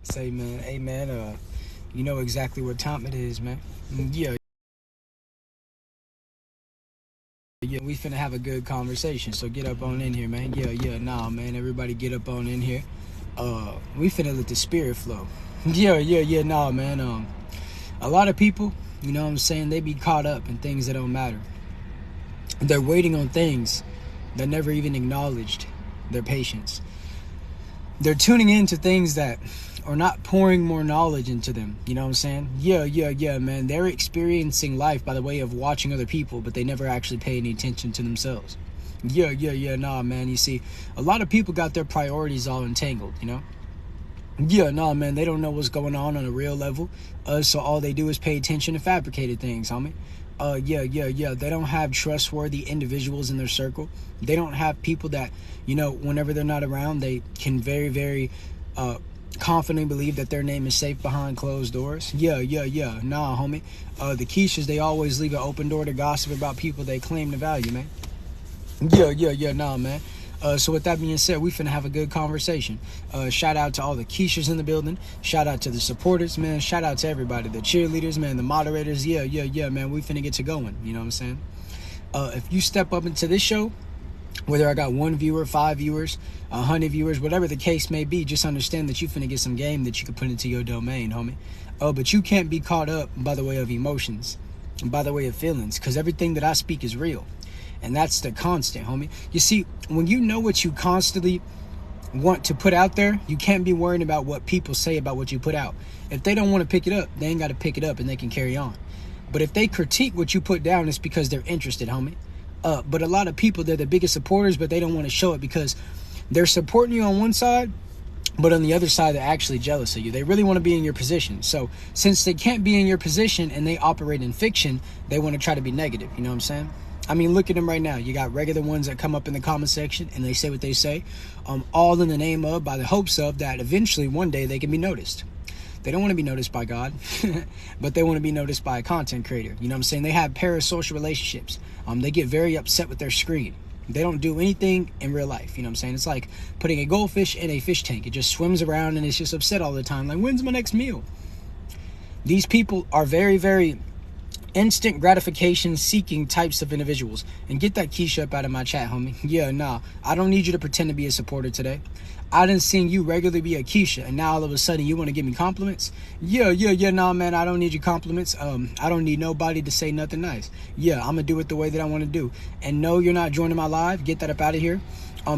Say, man, hey, man, you know exactly what time it is, man. Yeah, yeah, we finna have a good conversation, so get up on in here, man. Nah, man, everybody get up on in here. We finna let the spirit flow. Nah, man. A lot of people, you know what I'm saying, they be caught up in things that don't matter. They're waiting on things that never even acknowledged their patience. They're tuning into things that are not pouring more knowledge into them. You know what I'm saying? Man. They're experiencing life by the way of watching other people, but they never actually pay any attention to themselves. Nah, man. You see, a lot of people got their priorities all entangled, you know? Nah, man. They don't know what's going on a real level. So all they do is pay attention to fabricated things, homie. They don't have trustworthy individuals in their circle. They don't have people that, you know, whenever they're not around, they can very, very confidently believe that their name is safe behind closed doors. Nah, homie. The Keishas, they always leave an open door to gossip about people they claim to value, man. Nah, man. So with that being said, we finna have a good conversation. Shout out to all the Keishas in the building. Shout out to the supporters, man. Shout out to everybody, the cheerleaders, man, the moderators. Man. We finna get to going. You know what I'm saying? If you step up into this show, whether I got 1 viewer, 5 viewers, 100 viewers, whatever the case may be, just understand that you finna get some game that you can put into your domain, homie. But you can't be caught up by the way of emotions and by the way of feelings, because everything that I speak is real. And that's the constant, homie. You see, when you know what you constantly want to put out there, you can't be worrying about what people say about what you put out. If they don't want to pick it up, they ain't got to pick it up and they can carry on. But if they critique what you put down, it's because they're interested, homie. But a lot of people, they're the biggest supporters, but they don't want to show it because they're supporting you on one side, but on the other side, they're actually jealous of you. They really want to be in your position. So since they can't be in your position and they operate in fiction, they want to try to be negative. You know what I'm saying? I mean, look at them right now. You got regular ones that come up in the comment section and they say what they say, all in the name of, by the hopes of, that eventually one day they can be noticed. They don't want to be noticed by God, but they want to be noticed by a content creator. You know what I'm saying? They have parasocial relationships. They get very upset with their screen. They don't do anything in real life. You know what I'm saying? It's like putting a goldfish in a fish tank. It just swims around and it's just upset all the time. Like, when's my next meal? These people are very, very instant gratification seeking types of individuals. And get that Keisha up out of my chat, homie. I don't need you to pretend to be a supporter today. I done seen you regularly be a Keisha, and now all of a sudden you want to give me compliments. Nah, man, I don't need your compliments. I don't need nobody to say nothing nice. I'm gonna do it the way that I want to do. And no, you're not joining my live. Get that up out of here.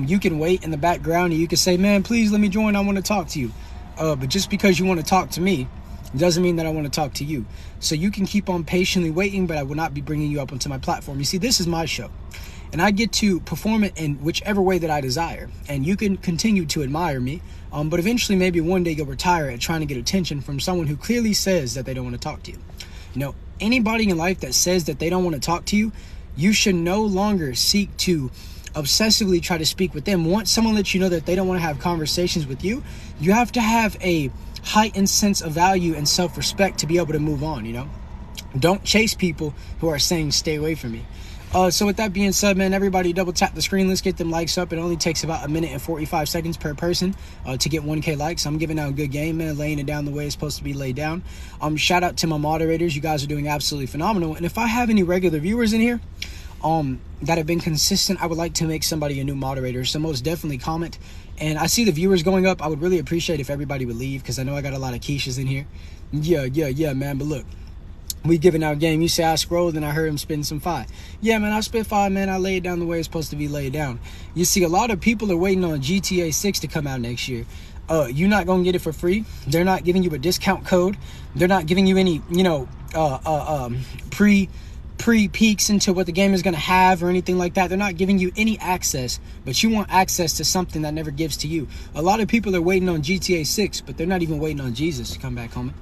You can wait in the background and you can say, man, please let me join. I want to talk to you. But just because you want to talk to me doesn't mean that I want to talk to you. So you can keep on patiently waiting, but I will not be bringing you up onto my platform. You see, this is my show, and I get to perform it in whichever way that I desire. And you can continue to admire me, but eventually maybe one day you'll retire at trying to get attention from someone who clearly says that they don't want to talk to you. You know, anybody in life that says that they don't want to talk to you, you should no longer seek to obsessively try to speak with them. Once someone lets you know that they don't want to have conversations with you, you have to have a heightened sense of value and self-respect to be able to move on. You know, don't chase people who are saying stay away from me. So with that being said, man, everybody double tap the screen. Let's get them likes up. It only takes about 1 minute and 45 seconds per person to get 1K likes. I'm giving out a good game, man, laying it down the way it's supposed to be laid down. Shout out to my moderators. You guys are doing absolutely phenomenal. And if I have any regular viewers in here that have been consistent, I would like to make somebody a new moderator. So most definitely comment. And I see the viewers going up. I would really appreciate if everybody would leave, because I know I got a lot of Keishas in here. Man. But look, we giving out game. You say I scrolled and I heard him spitting some fire. Yeah, man, I spit fire, man. I lay it down the way it's supposed to be laid down. You see, a lot of people are waiting on GTA 6 to come out next year. You're not going to get it for free. They're not giving you a discount code. They're not giving you any, pre-peeks into what the game is going to have or anything like that. They're not giving you any access, but you want access to something that never gives to you. A lot of people are waiting on GTA 6, but they're not even waiting on Jesus to come back home.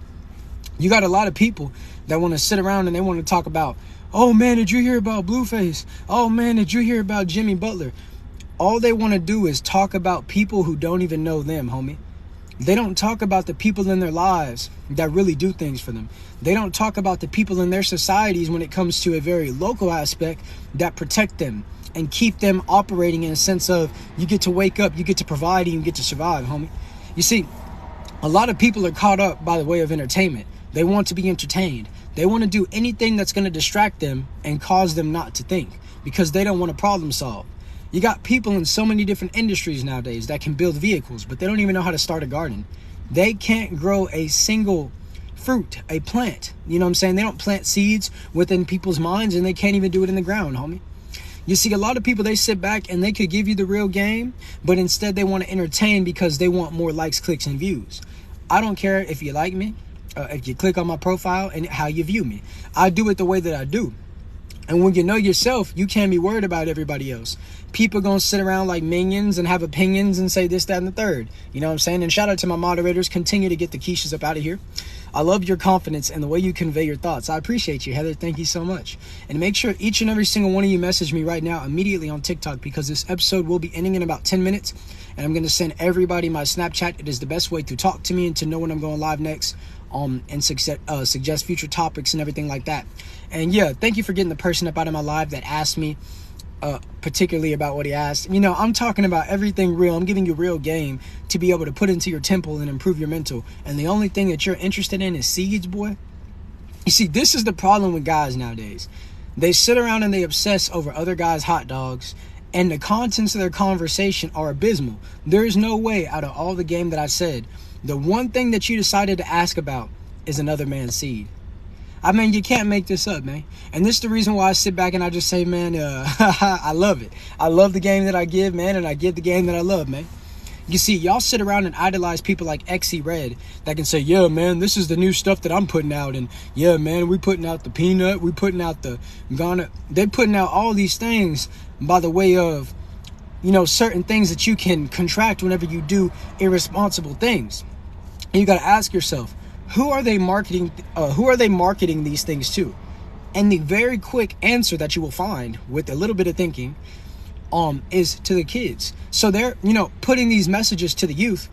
You got a lot of people that want to sit around and they want to talk about, oh man, did you hear about Blueface? Oh man, did you hear about Jimmy Butler? All they want to do is talk about people who don't even know them, homie. They don't talk about the people in their lives that really do things for them. They don't talk about the people in their societies when it comes to a very local aspect that protect them and keep them operating in a sense of you get to wake up, you get to provide, and you get to survive, homie. You see, A lot of people are caught up by the way of entertainment. They want to be entertained. They want to do anything that's going to distract them and cause them not to think, because they don't want to problem solve. You got people in so many different industries nowadays that can build vehicles, but they don't even know how to start a garden. They can't grow a single fruit, a plant. You know what I'm saying? They don't plant seeds within people's minds, and they can't even do it in the ground, homie. You see, a lot of people, they sit back and they could give you the real game, but instead they want to entertain because they want more likes, clicks, and views. I don't care if you like me, if you click on my profile, and how you view me. I do it the way that I do. And when you know yourself, you can't be worried about everybody else. People gonna sit around like minions and have opinions and say this, that, and the third. You know what I'm saying? And shout out to my moderators. Continue to get the quiches up out of here. I love your confidence and the way you convey your thoughts. I appreciate you, Heather. Thank you so much. And make sure each and every single one of you message me right now immediately on TikTok, because this episode will be ending in about 10 minutes. And I'm going to send everybody my Snapchat. It is the best way to talk to me and to know when I'm going live next, and suggest future topics and everything like that. And yeah, thank you for getting the person up out of my live that asked me particularly about what he asked. You know, I'm talking about everything real. I'm giving you real game to be able to put into your temple and improve your mental. And the only thing that you're interested in is seeds, boy. You see, this is the problem with guys nowadays. They sit around and they obsess over other guys' hot dogs, and the contents of their conversation are abysmal. There is no way out of all the game that I said, the one thing that you decided to ask about is another man's seed. I mean, you can't make this up, man. And this is the reason why I sit back and I just say, man, I love it. I love the game that I give, man, and I give the game that I love, man. You see, y'all sit around and idolize people like XC Red that can say, yeah, man, this is the new stuff that I'm putting out. And yeah, man, we putting out the peanut. We putting out the Ghana. They're putting out all these things by the way of, you know, certain things that you can contract whenever you do irresponsible things. And you got to ask yourself, who are they marketing? Who are they marketing these things to? And the very quick answer that you will find with a little bit of thinking, is to the kids. So they're, you know, putting these messages to the youth,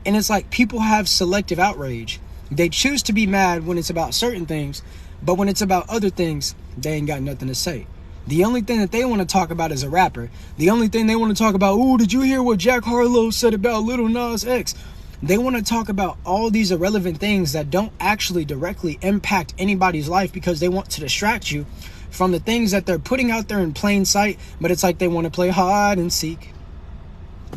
and it's like people have selective outrage. They choose to be mad when it's about certain things, but when it's about other things, they ain't got nothing to say. The only thing that they want to talk about is a rapper. The only thing they want to talk about, oh, did you hear what Jack Harlow said about Lil Nas X? They want to talk about all these irrelevant things that don't actually directly impact anybody's life, because they want to distract you from the things that they're putting out there in plain sight. But it's like they want to play hide and seek.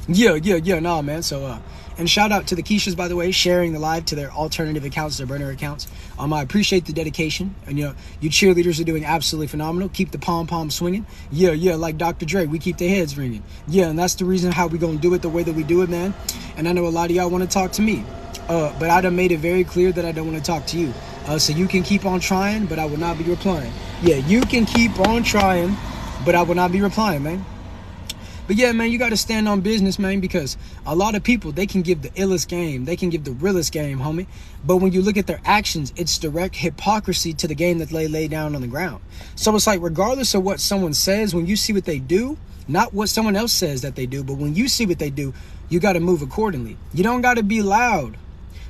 Nah, man. So, and shout out to the Keishas, by the way, sharing the live to their alternative accounts, their burner accounts. I appreciate the dedication. And, you know, you cheerleaders are doing absolutely phenomenal. Keep the pom-pom swinging. Yeah, like Dr. Dre, we keep the heads ringing. Yeah, and that's the reason how we gonna do it the way that we do it, man. And I know a lot of y'all want to talk to me. But I done made it very clear that I don't want to talk to you. So you can keep on trying, but I will not be replying. Yeah, you can keep on trying, but I will not be replying, man. But yeah, man, you got to stand on business, man, because a lot of people, they can give the illest game. They can give the realest game, homie. But when you look at their actions, it's direct hypocrisy to the game that they lay down on the ground. So it's like, regardless of what someone says, when you see what they do, not what someone else says that they do, but when you see what they do, you got to move accordingly. You don't got to be loud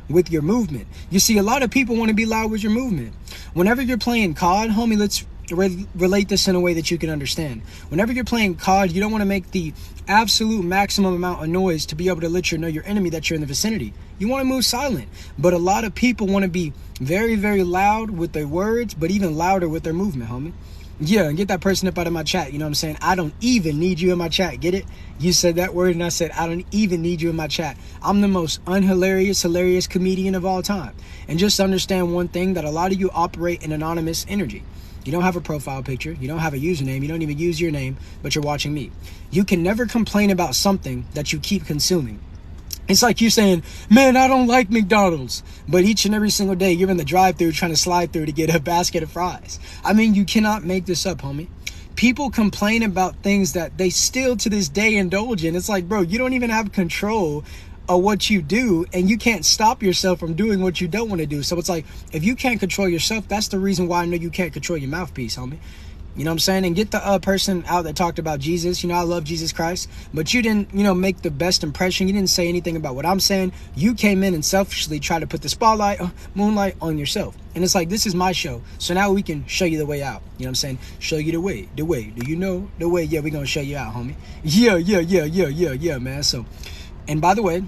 with your movement. You see, a lot of people want to be loud with your movement. Whenever you're playing COD, homie, let's relate this in a way that you can understand. Whenever you're playing COD, you don't want to make the absolute maximum amount of noise to be able to let you know your enemy that you're in the vicinity. You want to move silent. But a lot of people want to be very, very loud with their words, but even louder with their movement, homie. Yeah, and get that person up out of my chat. You know what I'm saying? I don't even need you in my chat. Get it? You said that word and I said, I don't even need you in my chat. I'm the most hilarious comedian of all time. And just understand one thing, that a lot of you operate in anonymous energy. You don't have a profile picture. You don't have a username. You don't even use your name, but you're watching me. You can never complain about something that you keep consuming. It's like you saying, man, I don't like McDonald's. But each and every single day, you're in the drive-thru trying to slide through to get a basket of fries. I mean, you cannot make this up, homie. People complain about things that they still to this day indulge in. It's like, bro, you don't even have control of what you do, and you can't stop yourself from doing what you don't want to do. So it's like, if you can't control yourself, that's the reason why I know you can't control your mouthpiece, homie. You know what I'm saying? And get the person out that talked about Jesus. You know, I love Jesus Christ. But you didn't, you know, make the best impression. You didn't say anything about what I'm saying. You came in and selfishly tried to put the spotlight, moonlight on yourself. And it's like, this is my show. So now we can show you the way out. You know what I'm saying? Show you the way. The way. Do you know the way? Yeah, we're going to show you out, homie. Yeah, man. So, and by the way,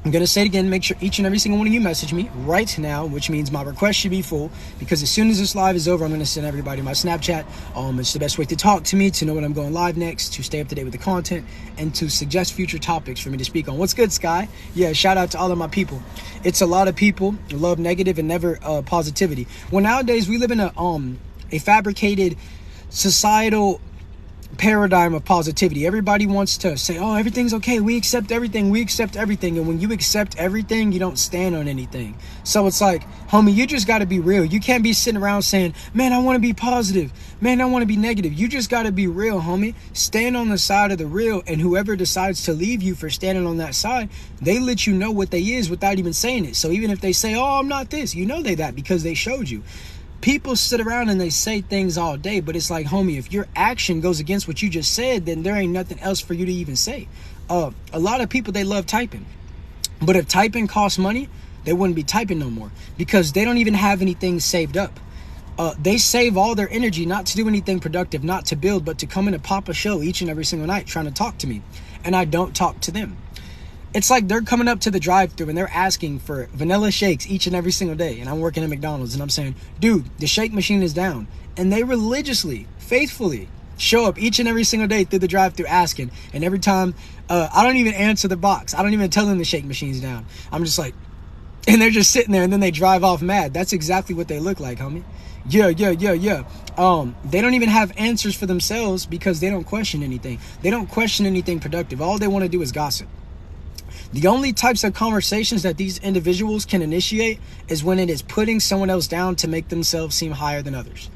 I'm going to say it again, make sure each and every single one of you message me right now, which means my request should be full, because as soon as this live is over, I'm going to send everybody my Snapchat. It's the best way to talk to me, to know when I'm going live next, to stay up to date with the content, and to suggest future topics for me to speak on. What's good, Sky? Yeah, shout out to all of my people. It's a lot of people love negative and never positivity. Well, nowadays we live in a fabricated societal paradigm of positivity. Everybody wants to say, oh, everything's okay, we accept everything, and when you accept everything, you don't stand on anything. So it's like, homie, you just got to be real. You can't be sitting around saying, man, I want to be positive, man, I want to be negative. You just got to be real, homie. Stand on the side of the real, and whoever decides to leave you for standing on that side, they let you know what they is without even saying it. So even if they say, oh, I'm not this, you know they that because they showed you. People sit around and they say things all day, but it's like, homie, if your action goes against what you just said, then there ain't nothing else for you to even say. A lot of people, they love typing. But if typing costs money, they wouldn't be typing no more, because they don't even have anything saved up. They save all their energy not to do anything productive, not to build, but to come in and pop a show each and every single night trying to talk to me. And I don't talk to them. It's like they're coming up to the drive-thru and they're asking for vanilla shakes each and every single day. And I'm working at McDonald's and I'm saying, dude, the shake machine is down. And they religiously, faithfully show up each and every single day through the drive-thru asking. And every time, I don't even answer the box. I don't even tell them the shake machine's down. I'm just like, and they're just sitting there and then they drive off mad. That's exactly what they look like, homie. Yeah. They don't even have answers for themselves because they don't question anything. They don't question anything productive. All they want to do is gossip. The only types of conversations that these individuals can initiate is when it is putting someone else down to make themselves seem higher than others.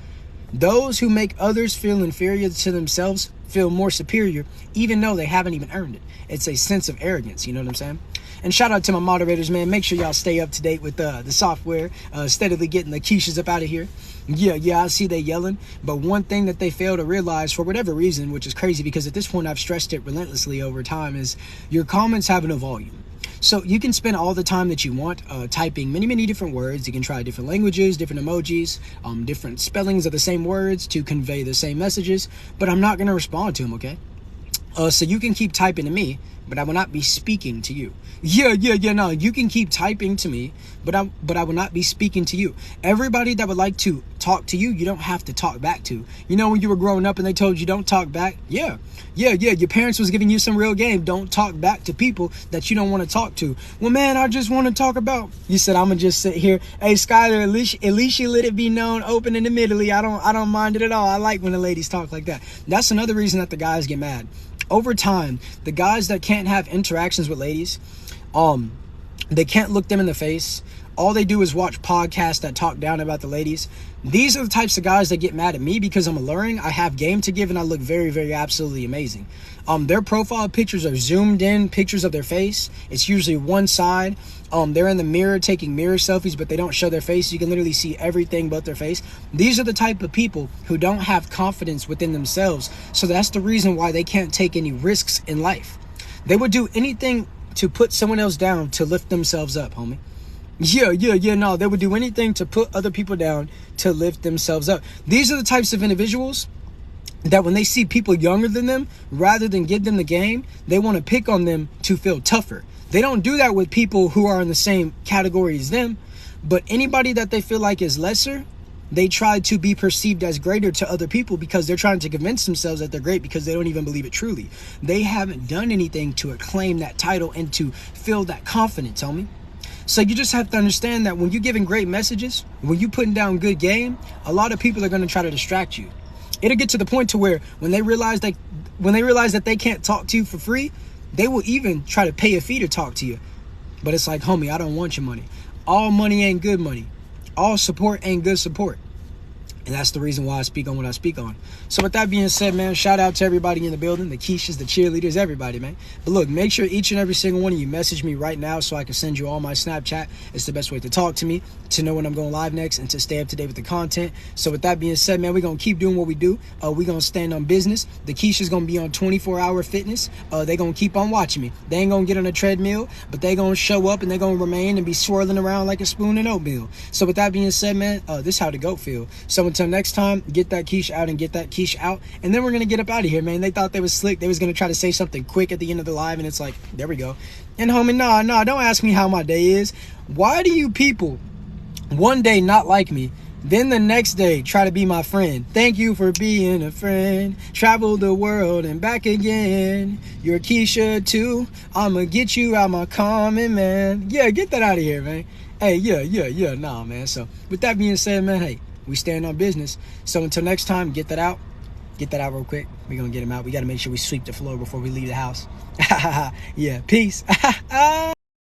Those who make others feel inferior to themselves feel more superior, even though they haven't even earned it. It's a sense of arrogance, you know what I'm saying? And shout out to my moderators, man. Make sure y'all stay up to date with the software, steadily getting the quiches up out of here. Yeah, I see they yelling. But one thing that they fail to realize, for whatever reason, which is crazy because at this point I've stressed it relentlessly over time, is your comments have no volume. So you can spend all the time that you want typing many different words. You can try different languages, different emojis, different spellings of the same words to convey the same messages. But I'm not going to respond to them, okay? So you can keep typing to me, but I will not be speaking to you. No, you can keep typing to me, but I will not be speaking to you. Everybody that would like to talk to you, you don't have to talk back to. You know, when you were growing up and they told you don't talk back? Yeah. Your parents was giving you some real game. Don't talk back to people that you don't want to talk to. Well, man, I just want to talk about. You said, I'm gonna just sit here. Hey, Skyler, at least you let it be known open and admittedly. I don't mind it at all. I like when the ladies talk like that. That's another reason that the guys get mad. Over time, the guys that can't have interactions with ladies, they can't look them in the face. All they do is watch podcasts that talk down about the ladies. These are the types of guys that get mad at me because I'm alluring. I have game to give and I look very absolutely amazing. Their profile pictures are zoomed in pictures of their face. It's usually one side. They're in the mirror taking mirror selfies, but they don't show their face. You can literally see everything but their face. These are the type of people who don't have confidence within themselves. So that's the reason why they can't take any risks in life. They would do anything to put someone else down to lift themselves up, homie. No, they would do anything to put other people down to lift themselves up. These are the types of individuals that when they see people younger than them, rather than give them the game, they want to pick on them to feel tougher. They don't do that with people who are in the same category as them, but anybody that they feel like is lesser, they try to be perceived as greater to other people because they're trying to convince themselves that they're great because they don't even believe it truly. They haven't done anything to acclaim that title and to feel that confidence, homie. So you just have to understand that when you're giving great messages, when you're putting down good game, a lot of people are going to try to distract you. It'll get to the point to where when they realize that they can't talk to you for free, they will even try to pay a fee to talk to you. But it's like, homie, I don't want your money. All money ain't good money. All support ain't good support. And that's the reason why I speak on what I speak on. So with that being said, man, shout out to everybody in the building, the Keishas, the cheerleaders, everybody, man. But look, make sure each and every single one of you message me right now so I can send you all my Snapchat. It's the best way to talk to me, to know when I'm going live next, and to stay up to date with the content. So with that being said, man, we're going to keep doing what we do. We're going to stand on business. The Keisha's going to be on 24-hour fitness. They're going to keep on watching me. They ain't going to get on a treadmill, but they're going to show up and they're going to remain and be swirling around like a spoon in oatmeal. So with that being said, man, this is how the goat feel. So until until next time, get that quiche out and get that quiche out. And then we're going to get up out of here, man. They thought they was slick. They was going to try to say something quick at the end of the live. And it's like, there we go. And homie, nah, don't ask me how my day is. Why do you people one day not like me, then the next day try to be my friend? Thank you for being a friend. Travel the world and back again. You're Keisha too. I'ma get you out my comment, man. Yeah, get that out of here, man. Hey, yeah, nah, man. So with that being said, man, hey, we stand on business. So until next time, get that out. Get that out real quick. We're gonna get him out. We gotta make sure we sweep the floor before we leave the house. Yeah, peace.